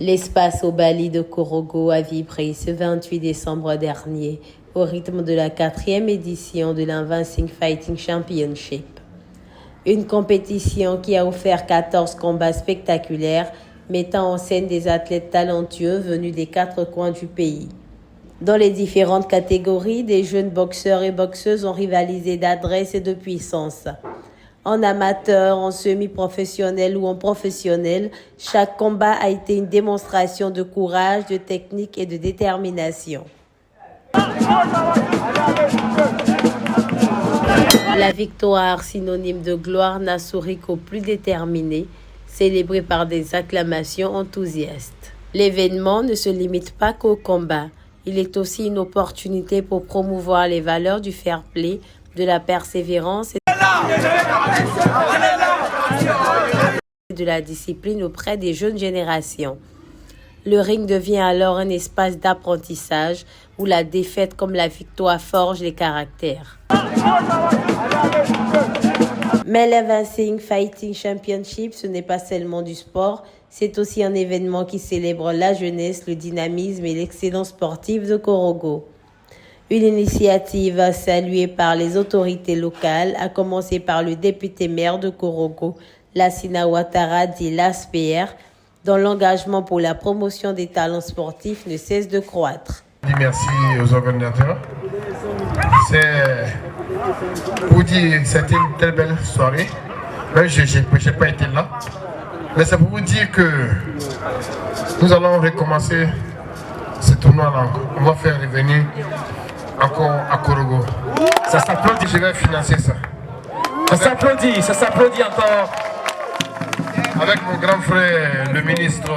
L'espace au Bali de Korogo a vibré ce 28 décembre dernier au rythme de la 4e édition de l'Advancing Fighting Championship. Une compétition qui a offert 14 combats spectaculaires mettant en scène des athlètes talentueux venus des 4 coins du pays. Dans les différentes catégories, des jeunes boxeurs et boxeuses ont rivalisé d'adresse et de puissance. En amateur, en semi-professionnel ou en professionnel, chaque combat a été une démonstration de courage, de technique et de détermination. La victoire, synonyme de gloire, n'a souri qu'aux plus déterminés, célébrée par des acclamations enthousiastes. L'événement ne se limite pas qu'au combat. Il est aussi une opportunité pour promouvoir les valeurs du fair play, de la persévérance et de la discipline auprès des jeunes générations. Le ring devient alors un espace d'apprentissage où la défaite comme la victoire forgent les caractères. Mais l'Advancing Fighting Championship, ce n'est pas seulement du sport, c'est aussi un événement qui célèbre la jeunesse, le dynamisme et l'excellence sportive de Korogo. Une initiative saluée par les autorités locales, à commencer par le député-maire de Korogo, Lassina Ouattara dit l'ASPR, dont l'engagement pour la promotion des talents sportifs ne cesse de croître. Merci aux organisateurs. C'est pour dire que c'était une très belle soirée. Même je n'ai pas été là. Mais c'est pour vous dire que nous allons recommencer ce tournoi-là. On va faire revenir encore à Korogo. Ça s'applaudit. Je vais financer ça. Ça s'applaudit encore. Avec mon grand frère, le ministre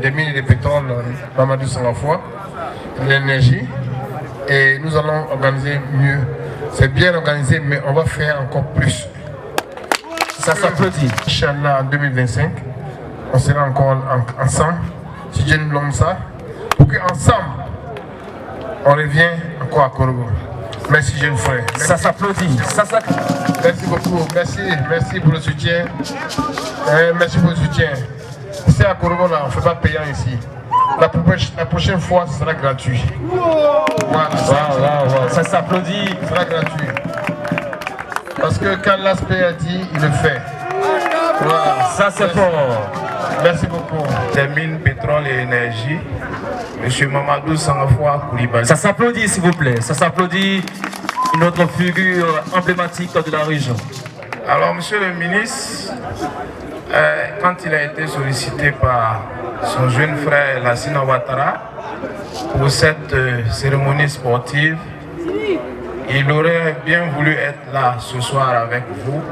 des mines et des pétroles, Mamadou Sangafoua, de l'énergie. Et nous allons organiser mieux. C'est bien organisé, mais on va faire encore plus. Ça s'applaudit. Inch'Allah, en 2025, on sera encore ensemble, si Dieu nous donne ça, pour qu'ensemble, on revient encore à Korogo. Merci, jeune frère. Merci. Ça s'applaudit. Merci beaucoup. Merci pour le soutien. Merci pour le soutien. C'est à Korogo, là, on ne fait pas payant ici. La prochaine fois, ce sera gratuit. Voilà, ça s'applaudit. Ce sera gratuit. Parce que quand l'aspect a dit, il le fait. Voilà, ça c'est fort. Merci beaucoup. Des mines, pétrole et énergie, M. Mamadou Sangafoua Koulibaly. Ça s'applaudit s'il vous plaît. Ça s'applaudit. Une autre figure emblématique de la région. Alors, monsieur le ministre, quand il a été sollicité par son jeune frère Lassina Ouattara pour cette cérémonie sportive, il aurait bien voulu être là ce soir avec vous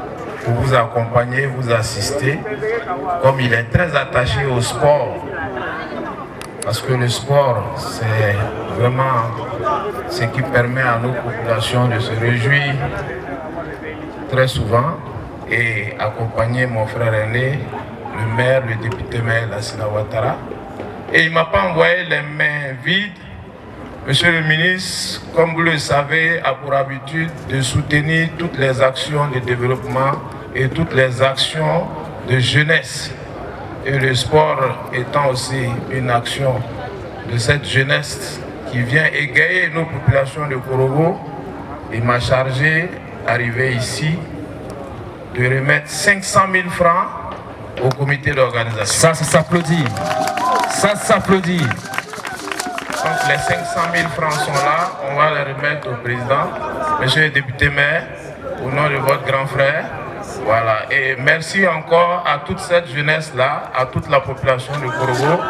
pour vous accompagner, vous assister, comme il est très attaché au sport. Parce que le sport, c'est vraiment ce qui permet à nos populations de se réjouir très souvent et accompagner mon frère aîné, le maire, le député-maire Lassina Ouattara. Et il ne m'a pas envoyé les mains vides. Monsieur le ministre, comme vous le savez, a pour habitude de soutenir toutes les actions de développement et toutes les actions de jeunesse. Et le sport étant aussi une action de cette jeunesse qui vient égayer nos populations de Korogo, il m'a chargé, arrivé ici, de remettre 500 000 francs au comité d'organisation. Ça s'applaudit. Ça s'applaudit. Donc les 500 000 francs sont là, on va les remettre au président, monsieur le député maire, au nom de votre grand frère. Voilà, et merci encore à toute cette jeunesse-là, à toute la population de Korogo.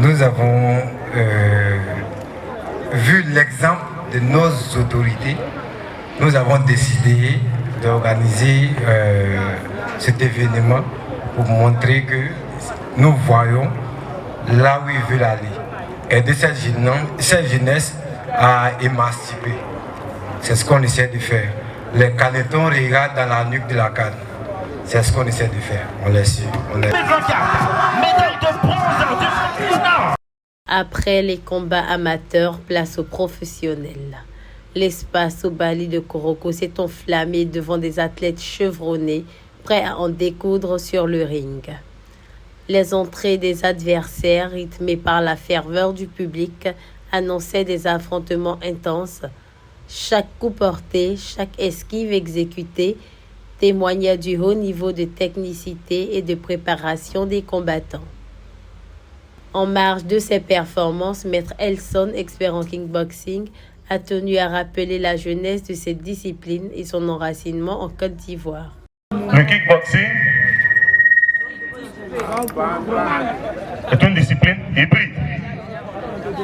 Nous avons vu l'exemple de nos autorités. Nous avons décidé d'organiser cet événement pour montrer que nous voyons là où ils veulent aller. Aider cette jeunesse à émanciper. C'est ce qu'on essaie de faire. Les canetons regardent dans la nuque de la canne. C'est ce qu'on essaie de faire. On les suit. Après les combats amateurs, place aux professionnels. L'espace au Bali de Korogo s'est enflammé devant des athlètes chevronnés, prêts à en découdre sur le ring. Les entrées des adversaires, rythmées par la ferveur du public, annonçaient des affrontements intenses. Chaque coup porté, chaque esquive exécutée témoignait du haut niveau de technicité et de préparation des combattants. En marge de ses performances, Maître Elson, expert en kickboxing, a tenu à rappeler la jeunesse de cette discipline et son enracinement en Côte d'Ivoire. Le kickboxing est une discipline hybride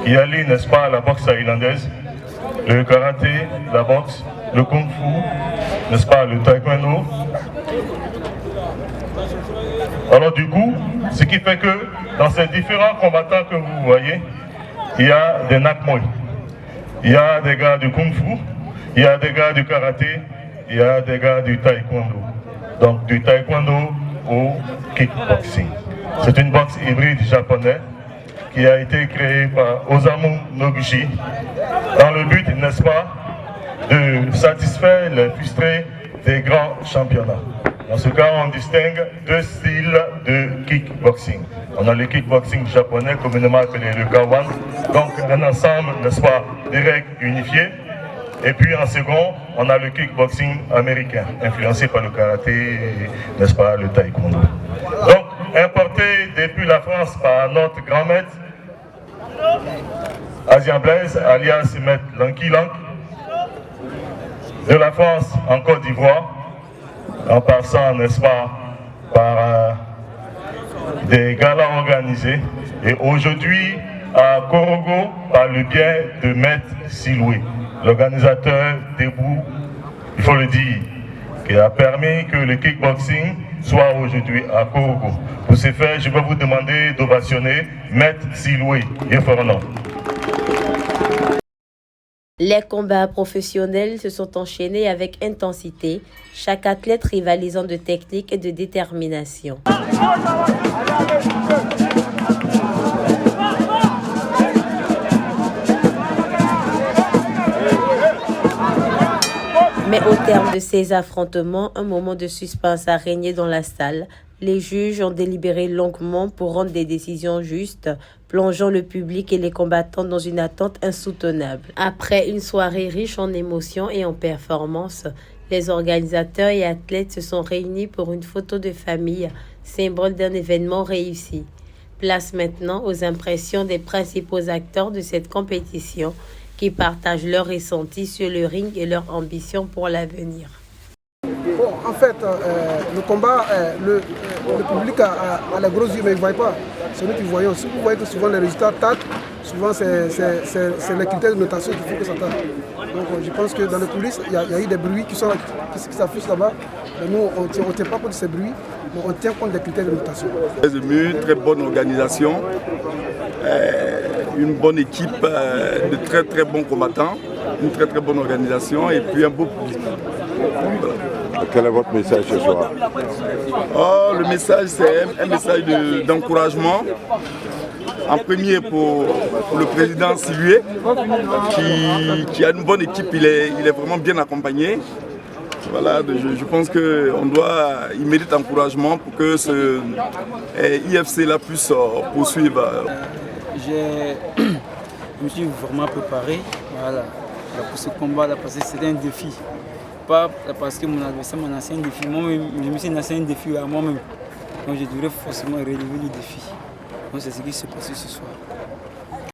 qui allie, n'est-ce pas, la boxe thaïlandaise, le karaté, la boxe, le kung-fu, n'est-ce pas, le taekwondo. Alors du coup, ce qui fait que dans ces différents combattants que vous voyez, il y a des nakmoy, il y a des gars du kung-fu, il y a des gars du karaté, il y a des gars du taekwondo. Donc du taekwondo au kickboxing. C'est une boxe hybride japonaise qui a été créée par Osamu Noguchi dans le but, n'est-ce pas, de satisfaire les frustrés des grands championnats. Dans ce cas, on distingue deux styles de kickboxing. On a le kickboxing japonais, communément appelé le Kawan, donc un ensemble, n'est-ce pas, des règles unifiées. Et puis en second, on a le kickboxing américain, influencé par le karaté, n'est-ce pas, le taekwondo. Donc, importé depuis la France par notre grand maître, Asian Blaise, alias Maître Lanky Lank, de la France en Côte d'Ivoire, en passant, n'est-ce pas, par des galas organisés, et aujourd'hui à Korogo, par le biais de Maître Siloué, l'organisateur debout, il faut le dire, qui a permis que le kickboxing soit aujourd'hui à Korogo. Pour ce faire, je vais vous demander d'ovationner Maître Siloué et Fornon. Les combats professionnels se sont enchaînés avec intensité, chaque athlète rivalisant de technique et de détermination. Mais au terme de ces affrontements, un moment de suspense a régné dans la salle. Les juges ont délibéré longuement pour rendre des décisions justes, plongeant le public et les combattants dans une attente insoutenable. Après une soirée riche en émotions et en performances, les organisateurs et athlètes se sont réunis pour une photo de famille, symbole d'un événement réussi. Place maintenant aux impressions des principaux acteurs de cette compétition qui partagent leurs ressentis sur le ring et leurs ambitions pour l'avenir. Bon, en fait, le combat, le public a les gros yeux, mais il ne voit pas. C'est nous qui voyons. Si vous voyez que souvent les résultats tardent, souvent c'est les critères de notation qu'il faut que ça tarde. Donc je pense que dans le coulisses, il y a eu des bruits qui s'affichent là-bas. Nous, on ne tient pas compte de ces bruits, mais on tient compte des critères de notation. Très bonne organisation, une bonne équipe de très bons combattants, une très bonne organisation et puis un beau public. Voilà. Quel est votre message ce soir? Le message, c'est un message d'encouragement. En premier pour le président Silué, qui a une bonne équipe, il est vraiment bien accompagné. Voilà, je pense qu'il mérite encouragement pour que ce IFC-là puisse poursuivre. Je me suis vraiment préparé pour ce combat-là, parce que c'était un défi. Pas parce que mon adversaire m'a lancé un défi, moi-même, je me suis lancé un défi à moi-même. Donc je devrais forcément relever le défi. Donc c'est ce qui s'est passé ce soir.